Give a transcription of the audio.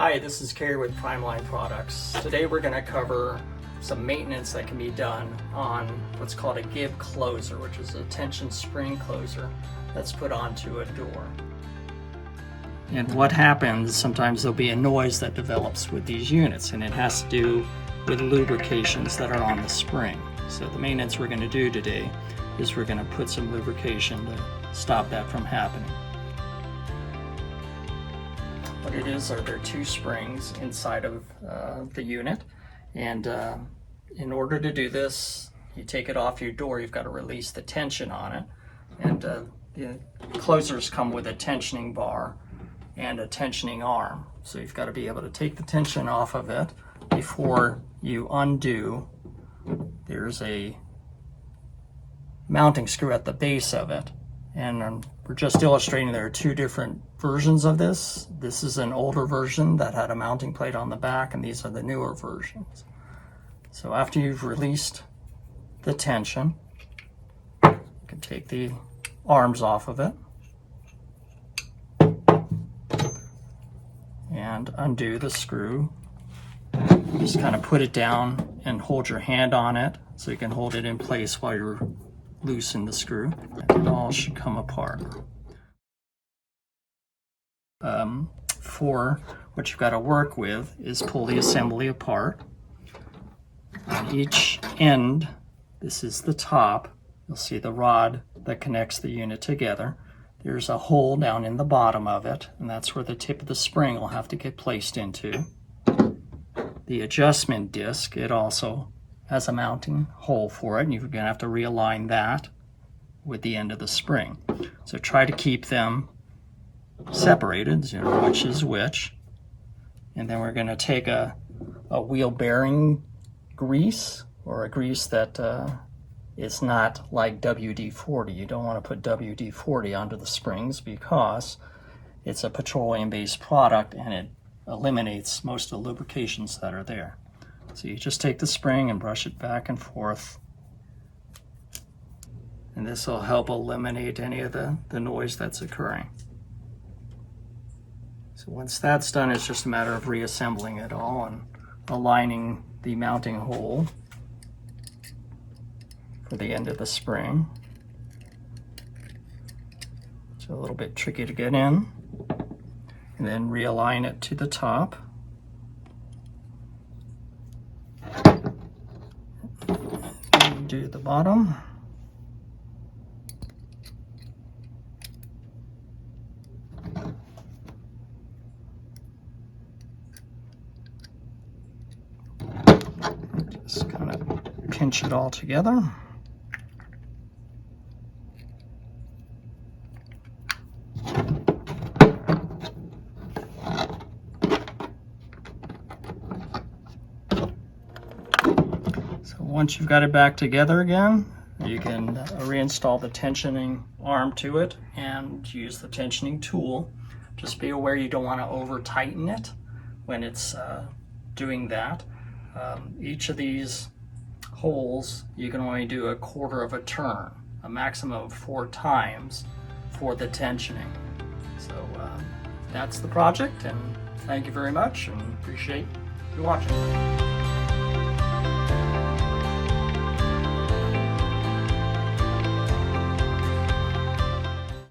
Hi, this is Kerry with Primeline Products. Today we're going to cover some maintenance that can be done on what's called a Gib Closer, which is a tension spring closer that's put onto a door. And what happens, sometimes there'll be a noise that develops with these units, and it has to do with lubrications that are on the spring. So the maintenance we're going to do today is we're going to put some lubrication to stop that from happening. What it is are there are two springs inside of the unit, and in order to do this, you take it off your door, you've got to release the tension on it, and the closers come with a tensioning bar and a tensioning arm, so you've got to be able to take the tension off of it before you undo. There's a mounting screw at the base of it, and we're just illustrating there are two different versions of this. This is an older version that had a mounting plate on the back, and these are the newer versions. So after you've released the tension, you can take the arms off of it and undo the screw. Just kind of put it down and hold your hand on it so you can hold it in place while you're loosen the screw. It all should come apart. For what you've got to work with is pull the assembly apart. On each end, this is the top, you'll see the rod that connects the unit together. There's a hole down in the bottom of it, and that's where the tip of the spring will have to get placed into. The adjustment disc, it also has a mounting hole for it, and you're going to have to realign that with the end of the spring. So try to keep them separated, so you know which is which. And then we're going to take a wheel bearing grease, or a grease that is not like WD-40. You don't want to put WD-40 onto the springs because it's a petroleum-based product and it eliminates most of the lubrications that are there. So you just take the spring and brush it back and forth, and this will help eliminate any of the noise that's occurring. So once that's done, it's just a matter of reassembling it all and aligning the mounting hole for the end of the spring. It's a little bit tricky to get in. And then realign it to the top. And do the bottom. Just kind of pinch it all together. Once you've got it back together again, you can reinstall the tensioning arm to it and use the tensioning tool. Just be aware you don't want to over tighten it when it's doing that. Each of these holes you can only do a quarter of a turn, a maximum of 4 times for the tensioning. So that's the project, and thank you very much and appreciate you watching.